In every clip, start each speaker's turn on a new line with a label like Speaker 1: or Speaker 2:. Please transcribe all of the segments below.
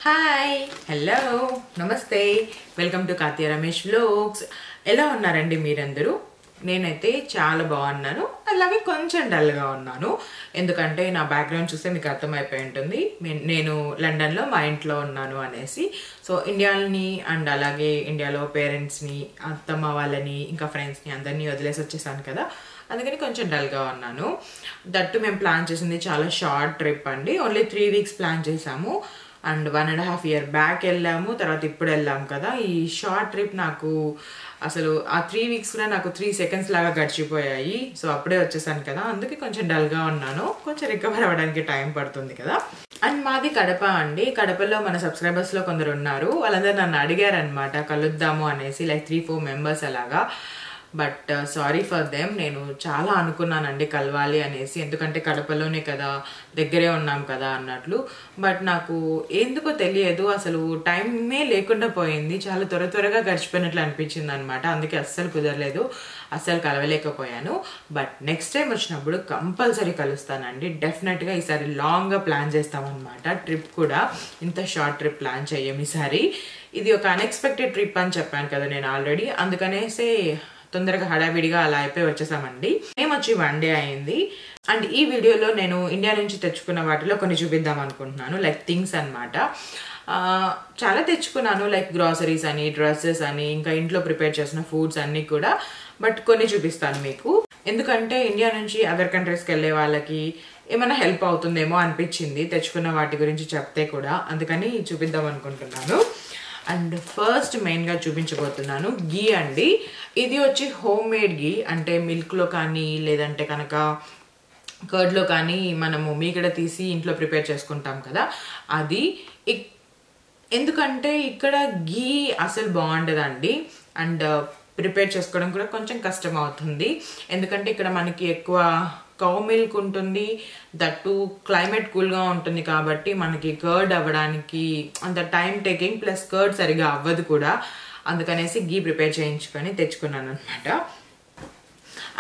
Speaker 1: Hi hello నమస్తే welcome to Kathya Ramesh vlogs. ఎలా ఉన్నారండి మీరందరూ? నేనైతే చాలా బాగున్నాను, అలాగే కొంచెం డల్గా ఉన్నాను. ఎందుకంటే నా బ్యాక్గ్రౌండ్ చూస్తే మీకు అర్థమైపోయి ఉంటుంది, నేను లండన్లో మా ఇంట్లో ఉన్నాను అనేసి. సో ఇండియాని అండ్ అలాగే ఇండియాలో పేరెంట్స్ని, అత్తమ్మ వాళ్ళని, ఇంకా ఫ్రెండ్స్ని అందరినీ వదిలేసి వచ్చేసాను కదా, అందుకని కొంచెం డల్గా ఉన్నాను. దట్టు మేము ప్లాన్ చేసింది చాలా షార్ట్ ట్రిప్ అండి. ఓన్లీ 3 weeks ప్లాన్ చేసాము అండ్ 1.5 year బ్యాక్ వెళ్ళాము, తర్వాత ఇప్పుడు వెళ్ళాము కదా. ఈ షార్ట్ ట్రిప్ నాకు అసలు ఆ 3 weeks కూడా నాకు 3 seconds లాగా గడిచిపోయాయి. సో అప్పుడే వచ్చేసాను కదా, అందుకే కొంచెం డల్గా ఉన్నాను. కొంచెం రికవర్ అవ్వడానికి టైం పడుతుంది కదా. అండ్ మాది కడప అండి. కడపలో మన సబ్స్క్రైబర్స్లో కొందరు ఉన్నారు, వాళ్ళందరూ నన్ను అడిగారు అనమాట కలుద్దాము అనేసి, లైక్ 3-4 members అలాగా. But sorry for them. నేను చాలా అనుకున్నానండి కలవాలి అనేసి, ఎందుకంటే కడపలోనే కదా, దగ్గరే ఉన్నాం కదా అన్నట్లు. బట్ నాకు ఎందుకో తెలియదు, అసలు టైమే లేకుండా పోయింది. చాలా త్వరగా గడిచిపోయినట్లు అనిపించింది అనమాట. అందుకే అస్సలు కుదరలేదు, అస్సలు కలవలేకపోయాను. బట్ నెక్స్ట్ టైం వచ్చినప్పుడు కంపల్సరీ కలుస్తానండి. డెఫినెట్గా ఈసారి లాంగ్గా ప్లాన్ చేస్తామన్నమాట. ట్రిప్ కూడా ఇంత షార్ట్ ట్రిప్ ప్లాన్ చేయం ఈసారి. ఇది ఒక అన్ఎక్స్పెక్టెడ్ ట్రిప్ అని చెప్పాను కదా నేను ఆల్రెడీ, అందుకనేసే తొందరగా హడావిడిగా అలా అయిపోయి వచ్చేసామండి. మేము వచ్చి 1 day అయింది. అండ్ ఈ వీడియోలో నేను ఇండియా నుంచి తెచ్చుకున్న వాటిలో కొన్ని చూపిద్దాం అనుకుంటున్నాను, లైక్ థింగ్స్ అనమాట. చాలా తెచ్చుకున్నాను, లైక్ గ్రాసరీస్ అని, డ్రెస్సెస్ అని, ఇంకా ఇంట్లో ప్రిపేర్ చేసిన ఫుడ్స్ అన్నీ కూడా. బట్ కొన్ని చూపిస్తాను మీకు, ఎందుకంటే ఇండియా నుంచి అదర్ కంట్రీస్కి వెళ్ళే వాళ్ళకి ఏమైనా హెల్ప్ అవుతుందేమో అనిపించింది తెచ్చుకున్న వాటి గురించి చెప్తే కూడా, అందుకని చూపిద్దాం అనుకుంటున్నాను. అండ్ ఫస్ట్ మెయిన్గా చూపించబోతున్నాను గీ అండి. ఇది వచ్చి హోమ్ మేడ్ గీ, అంటే మిల్క్లో కానీ లేదంటే కనుక కర్డ్లో కానీ మనము మీగడ తీసి ఇంట్లో ప్రిపేర్ చేసుకుంటాం కదా, అది. ఎందుకంటే ఇక్కడ గీ అసలు బాగుండదండి, అండ్ ప్రిపేర్ చేసుకోవడం కూడా కొంచెం కష్టం అవుతుంది. ఎందుకంటే ఇక్కడ మనకి ఎక్కువ కౌ మిల్క్ ఉంటుంది, దట్టు క్లైమేట్ కూల్గా ఉంటుంది కాబట్టి మనకి కర్డ్ అవ్వడానికి అంత టైం టేకింగ్, ప్లస్ కర్డ్ సరిగా అవ్వదు కూడా. అందుకనేసి గీ ప్రిపేర్ చేయించుకొని తెచ్చుకున్నాను అనమాట.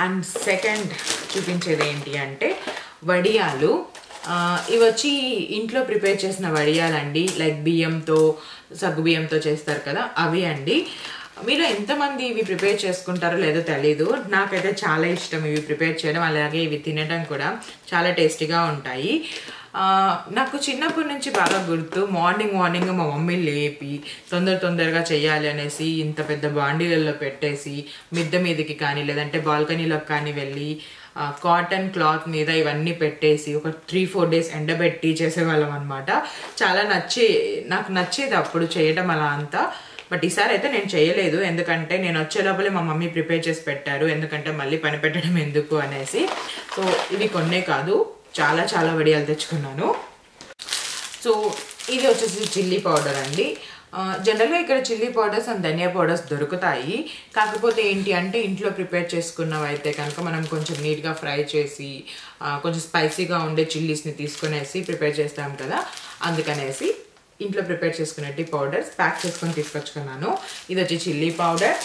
Speaker 1: అండ్ సెకండ్ చూపించేది ఏంటి అంటే వడియాలు. ఇవి వచ్చి ఇంట్లో ప్రిపేర్ చేసిన వడియాలండి, లైక్ బియ్యంతో, సగ్గు బియ్యంతో చేస్తారు కదా, అవి అండి. మీరు ఎంతమంది ఇవి ప్రిపేర్ చేసుకుంటారో లేదో తెలీదు, నాకైతే చాలా ఇష్టం ఇవి ప్రిపేర్ చేయడం, అలాగే ఇవి తినడం కూడా చాలా టేస్టీగా ఉంటాయి. నాకు చిన్నప్పటి నుంచి బాగా గుర్తు, మార్నింగ్ మా మమ్మీ లేపి తొందరగా చేయాలి అనేసి ఇంత పెద్ద బాండీలలో పెట్టేసి మిద్దె మీదకి కానీ లేదంటే బాల్కనీలోకి కానీ వెళ్ళి కాటన్ క్లాత్ మీద ఇవన్నీ పెట్టేసి ఒక 3-4 days ఎండబెట్టి చేసేవాళ్ళం అనమాట. చాలా నాకు నచ్చేది అప్పుడు చేయడం అలా అంతా. బట్ ఈసారి అయితే నేను చేయలేదు, ఎందుకంటే నేను వచ్చే లోపలే మా మమ్మీ ప్రిపేర్ చేసి పెట్టారు, ఎందుకంటే మళ్ళీ పని పెట్టడం ఎందుకు అనేసి. సో ఇవి కొన్నే కాదు, చాలా వడియాలు తెచ్చుకున్నాను. సో ఇది వచ్చేసి చిల్లీ పౌడర్ అండి. జనరల్గా ఇక్కడ చిల్లీ పౌడర్స్ అండ్ ధనియా పౌడర్స్ దొరుకుతాయి. కాకపోతే ఏంటి అంటే ఇంట్లో ప్రిపేర్ చేసుకున్నవి అయితే కనుక మనం కొంచెం నీట్గా ఫ్రై చేసి కొంచెం స్పైసీగా ఉండే చిల్లీస్ని తీసుకునేసి ప్రిపేర్ చేస్తాం కదా, అందుకనేసి ఇంట్లో ప్రిపేర్ చేసుకునేటి పౌడర్స్ ప్యాక్ చేసుకొని తీసుకొచ్చుకున్నాను. ఇది వచ్చి చిల్లీ పౌడర్,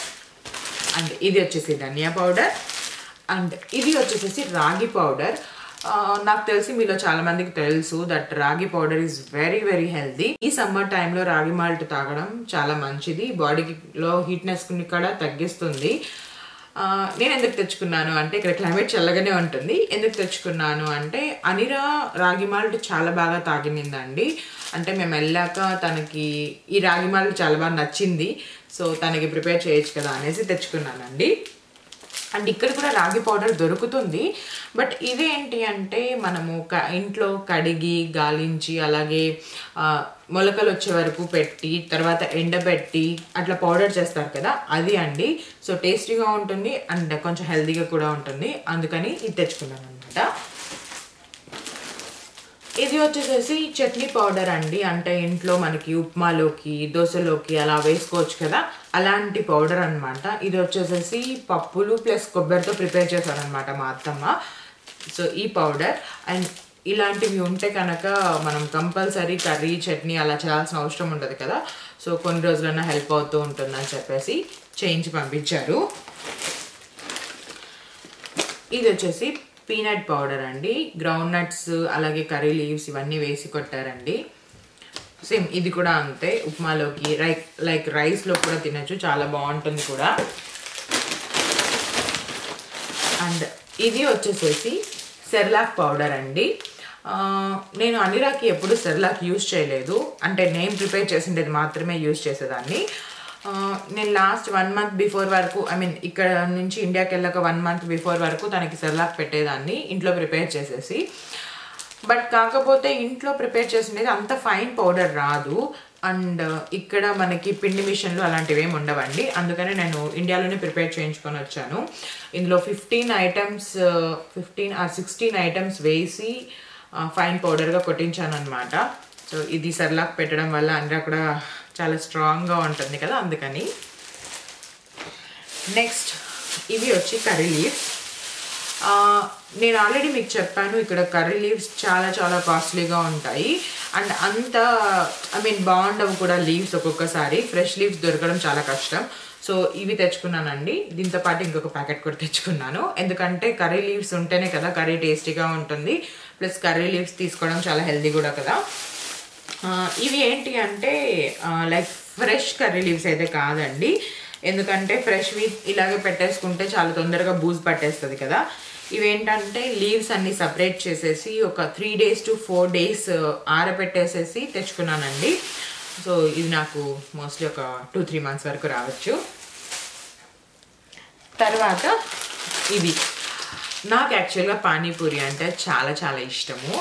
Speaker 1: అండ్ ఇది వచ్చేసి ధనియా పౌడర్, అండ్ ఇది వచ్చేసి రాగి పౌడర్. నాకు తెలిసి మీలో చాలా మందికి తెలుసు దట్ రాగి పౌడర్ ఈజ్ వెరీ హెల్దీ. ఈ సమ్మర్ టైంలో రాగి మాల్ట్ తాగడం చాలా మంచిది, బాడీలో హీట్నెస్ కూడా తగ్గిస్తుంది. నేను ఎందుకు తెచ్చుకున్నాను అంటే ఇక్కడ క్లైమేట్ చల్లగానే ఉంటుంది. ఎందుకు తెచ్చుకున్నాను అంటే అనిరా రాగి మాల్ట్ చాలా బాగా తాగినిందండి. అంటే మేము వెళ్ళాక తనకి ఈ రాగి మాల్ట్ చాలా బాగా నచ్చింది, సో తనకి ప్రిపేర్ చేయొచ్చు కదా అనేసి తెచ్చుకున్నానండి. అండ్ ఇక్కడ కూడా రాగి పౌడర్ దొరుకుతుంది. బట్ ఇదేంటి అంటే మనము ఇంట్లో కడిగి గాలించి అలాగే మొలకలు వచ్చే వరకు పెట్టి తర్వాత ఎండబెట్టి అట్లా పౌడర్ చేస్తారు కదా, అది అండి. సో టేస్టీగా ఉంటుంది అండ్ కొంచెం హెల్తీగా కూడా ఉంటుంది, అందుకని ఇది తెచ్చుకున్నాను అనమాట. ఇది వచ్చేసేసి చట్నీ పౌడర్ అండి, అంటే ఇంట్లో మనకి ఉప్మాలోకి, దోశలోకి అలా వేసుకోవచ్చు కదా, అలాంటి పౌడర్ అనమాట. ఇది వచ్చేసేసి పప్పులు ప్లస్ కొబ్బరితో ప్రిపేర్ చేశారనమాట మా అత్తమ్మ. సో ఈ పౌడర్ అండ్ ఇలాంటివి ఉంటే కనుక మనం కంపల్సరీ కర్రీ, చట్నీ అలా చేయాల్సిన అవసరం ఉండదు కదా. సో కొన్ని రోజులైనా హెల్ప్ అవుతూ ఉంటుందని చెప్పేసి చేయించి పంపించారు. ఇది వచ్చేసి పీనట్ పౌడర్ అండి, గ్రౌండ్ నట్స్ అలాగే కర్రీ లీవ్స్ ఇవన్నీ వేసి కొట్టారండి. సేమ్ ఇది కూడా అంతే, ఉప్మాలోకి లైక్ రైస్లో కూడా తినచ్చు, చాలా బాగుంటుంది కూడా. అండ్ ఇది వచ్చేసేసి సెర్లాక్ పౌడర్ అండి. నేను అనిరాకి ఎప్పుడు సెర్లాక్ యూజ్ చేయలేదు, అంటే నేను ప్రిపేర్ చేసిండేది మాత్రమే యూజ్ చేసేదాన్ని. నేను లాస్ట్ 1 month బిఫోర్ వరకు, ఐ మీన్ ఇక్కడ నుంచి ఇండియాకి వెళ్ళాక 1 month బిఫోర్ వరకు తనకి సెర్లాక్ పెట్టేదాన్ని ఇంట్లో ప్రిపేర్ చేసేసి. బట్ కాకపోతే ఇంట్లో ప్రిపేర్ చేసిండేది అంత ఫైన్ పౌడర్ రాదు. అండ్ ఇక్కడ మనకి పిండి మిషన్లు అలాంటివి ఏమి ఉండవండి, అందుకనే నేను ఇండియాలోనే ప్రిపేర్ చేయించుకొని వచ్చాను. ఇందులో 15 or 16 ఐటమ్స్ వేసి ఫైన్ పౌడర్గా కొట్టించాను అనమాట. సో ఇది సెర్లాక్ పెట్టడం వల్ల అందరూ కూడా చాలా స్ట్రాంగ్గా ఉంటుంది కదా, అందుకని. నెక్స్ట్ ఇవి వచ్చి కర్రీ లీవ్స్. నేను ఆల్రెడీ మీకు చెప్పాను, ఇక్కడ కర్రీ లీవ్స్ చాలా చాలా కాస్ట్లీగా ఉంటాయి. అండ్ అంత ఐ మీన్ బాగుండవు కూడా లీవ్స్, ఒక్కొక్కసారి ఫ్రెష్ లీవ్స్ దొరకడం చాలా కష్టం. సో ఇవి తెచ్చుకున్నానండి, దీంతో పాటు ఇంకొక ప్యాకెట్ కూడా తెచ్చుకున్నాను. ఎందుకంటే కర్రీ లీవ్స్ ఉంటేనే కదా కర్రీ టేస్టీగా ఉంటుంది, ప్లస్ కర్రీ లీవ్స్ తీసుకోవడం చాలా హెల్దీ కూడా కదా. ఇవి ఏంటి అంటే లైక్ ఫ్రెష్ కర్రీ లీవ్స్ అయితే కాదండి, ఎందుకంటే ఫ్రెష్వి ఇలాగే పెట్టేసుకుంటే చాలా తొందరగా బూజు పట్టేస్తుంది కదా. ఇవేంటంటే లీవ్స్ అన్ని సపరేట్ చేసేసి ఒక 3 days to 4 days ఆరబెట్టేసేసి తెచ్చుకున్నానండి. సో ఇది నాకు మోస్ట్లీ ఒక 2-3 months వరకు రావచ్చు. తర్వాత ఇవి నాకు యాక్చువల్గా పానీపూరి అంటే చాలా చాలా ఇష్టము.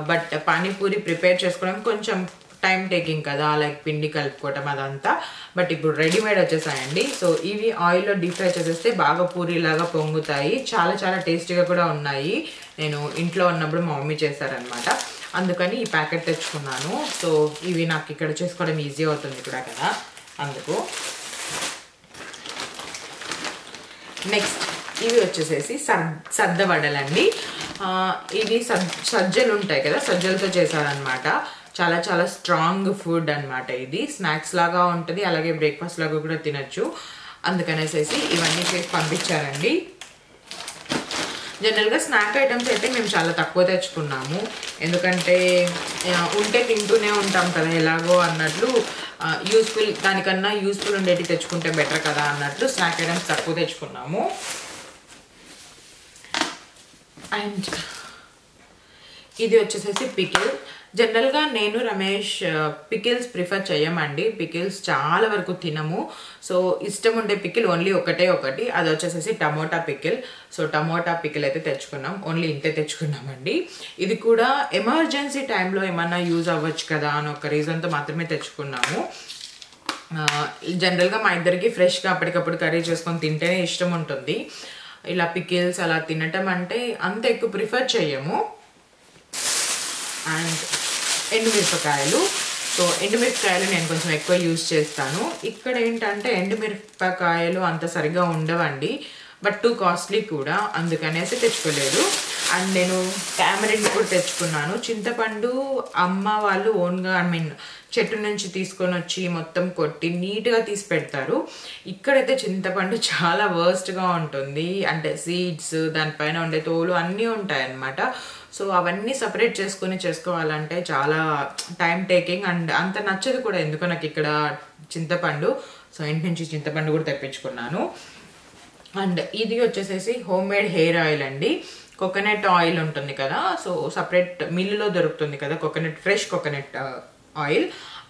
Speaker 1: బట్ పానీపూరి ప్రిపేర్ చేసుకోవడం కొంచెం టైం టేకింగ్ కదా, లైక్ పిండి కలుపుకోవటం అదంతా. బట్ ఇప్పుడు రెడీమేడ్ వచ్చేసాయండి. సో ఇవి ఆయిల్లో డీప్ ఫ్రై చేసేస్తే బాగా పూరిలాగా పొంగుతాయి, చాలా చాలా టేస్టీగా కూడా ఉన్నాయి. నేను ఇంట్లో ఉన్నప్పుడు మా మమ్మీ చేశారనమాట, అందుకని ఈ ప్యాకెట్ తెచ్చుకున్నాను. సో ఇవి నాకు ఇక్కడ చేసుకోవడం ఈజీ అవుతుంది కూడా కదా, అందుకు. నెక్స్ట్ ఇవి వచ్చేసేసి సద్ద వడలండి. ఇవి సజ్జలు ఉంటాయి కదా, సజ్జలతో చేశారనమాట. చాలా చాలా స్ట్రాంగ్ ఫుడ్ అనమాట. ఇది స్నాక్స్ లాగా ఉంటుంది, అలాగే బ్రేక్ఫాస్ట్ లాగా కూడా తినచ్చు. అందుకనేసేసి ఇవన్నీ చేసి పంపించారండి. జనరల్గా స్నాక్ ఐటమ్స్ అయితే మేము చాలా తక్కువ తెచ్చుకున్నాము, ఎందుకంటే ఉంటే తింటూనే ఉంటాం కదా ఎలాగో అన్నట్లు. యూస్ఫుల్ దానికన్నా యూస్ఫుల్ ఉండేవి తెచ్చుకుంటే బెటర్ కదా అన్నట్లు స్నాక్ ఐటమ్స్ తక్కువ తెచ్చుకున్నాము. అండ్ ఇది వచ్చేసేసి పికిల్. జనరల్గా నేను రమేష్ పికిల్స్ ప్రిఫర్ చేయమండి, పికిల్స్ చాలా వరకు తినము. సో ఇష్టం ఉండే పికిల్ ఓన్లీ ఒకటి, అది వచ్చేసేసి tomato pickle. So tomato pickle అయితే తెచ్చుకున్నాం, ఓన్లీ ఇంతే తెచ్చుకున్నామండి. ఇది కూడా ఎమర్జెన్సీ టైంలో ఏమన్నా యూజ్ అవ్వచ్చు కదా అని ఒక రీజన్తో మాత్రమే తెచ్చుకున్నాము. జనరల్గా మా ఇద్దరికి ఫ్రెష్గా అప్పటికప్పుడు కర్రీ చేసుకొని తింటేనే ఇష్టం ఉంటుంది. ఇలా పికిల్స్ అలా తినటం అంటే అంత ఎక్కువ ప్రిఫర్ చేయము. అండ్ ఎండుమిరపకాయలు. సో ఎండుమిరపకాయలు నేను కొంచెం ఎక్కువ యూజ్ చేస్తాను. ఇక్కడ ఏంటంటే ఎండుమిరపకాయలు అంత సరిగా ఉండవండి, బట్ టూ కాస్ట్లీ కూడా, అందుకనేసి తెచ్చుకోలేదు. అండ్ నేను టామరిన్ కూడా తెచ్చుకున్నాను. చింతపండు అమ్మ వాళ్ళు ఓన్గా ఐ మీన్ చెట్టు నుంచి తీసుకొని వచ్చి మొత్తం కొట్టి నీట్గా తీసి పెడతారు. ఇక్కడైతే చింతపండు చాలా వర్స్ట్గా ఉంటుంది, అంటే సీడ్స్, దానిపైన ఉండే తోలు అన్నీ ఉంటాయన్నమాట. సో అవన్నీ సపరేట్ చేసుకొని చేసుకోవాలంటే చాలా టైం టేకింగ్ అండ్ అంత నచ్చదు కూడా ఎందుకో నాకు ఇక్కడ చింతపండు. సో ఇంటి నుంచి చింతపండు కూడా తెప్పించుకున్నాను. అండ్ ఇది వచ్చేసేసి హోమ్ మేడ్ హెయిర్ ఆయిల్ అండి. కోకోనట్ ఆయిల్ ఉంటుంది కదా, సో సపరేట్ మిల్లులో దొరుకుతుంది కదా ఫ్రెష్ కోకోనట్ ఆయిల్.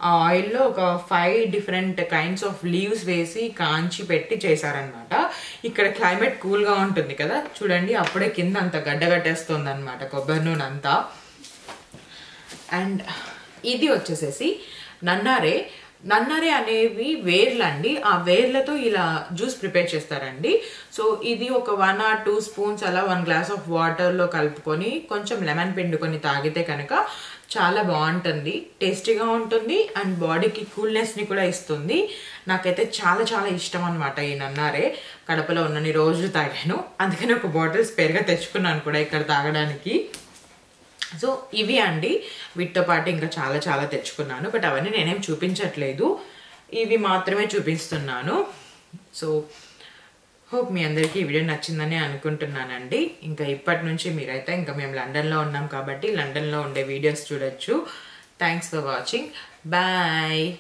Speaker 1: ఆ ఆయిల్లో ఒక 5 different kinds ఆఫ్ లీవ్స్ వేసి కాంచి పెట్టి చేశారనమాట. ఇక్కడ క్లైమేట్ కూల్గా ఉంటుంది కదా, చూడండి అప్పుడే కింద అంత గడ్డగట్టేస్తుంది అనమాట కొబ్బరి నూనె అంతా. అండ్ ఇది వచ్చేసేసి నన్నారే అనేవి వేర్లండి. ఆ వేర్లతో ఇలా జ్యూస్ ప్రిపేర్ చేస్తారండి. సో ఇది ఒక 1 or 2 spoons అలా 1 glass ఆఫ్ వాటర్లో కలుపుకొని కొంచెం లెమన్ పిండుకొని తాగితే కనుక చాలా బాగుంటుంది, టేస్టీగా ఉంటుంది అండ్ బాడీకి కూల్నెస్ని కూడా ఇస్తుంది. నాకైతే చాలా చాలా ఇష్టం అనమాట ఈ నన్నారే. కడపలో ఉన్నన్ని రోజులు తాగాను, అందుకని ఒక బాటిల్ స్పేర్గా తెచ్చుకున్నాను కూడా ఇక్కడ తాగడానికి. సో ఇవి అండి, వీటితో పాటు ఇంకా చాలా చాలా తెచ్చుకున్నాను, బట్ అవన్నీ నేనేం చూపించట్లేదు, ఇవి మాత్రమే చూపిస్తున్నాను. సో హోప్ మీ అందరికీ ఈ వీడియో నచ్చిందని అనుకుంటున్నానండి. ఇంకా ఇప్పటి నుంచి మీరైతే ఇంకా మేము లండన్లో ఉన్నాం కాబట్టి లండన్లో ఉండే వీడియోస్ చూడొచ్చు. Thanks for watching. బాయ్.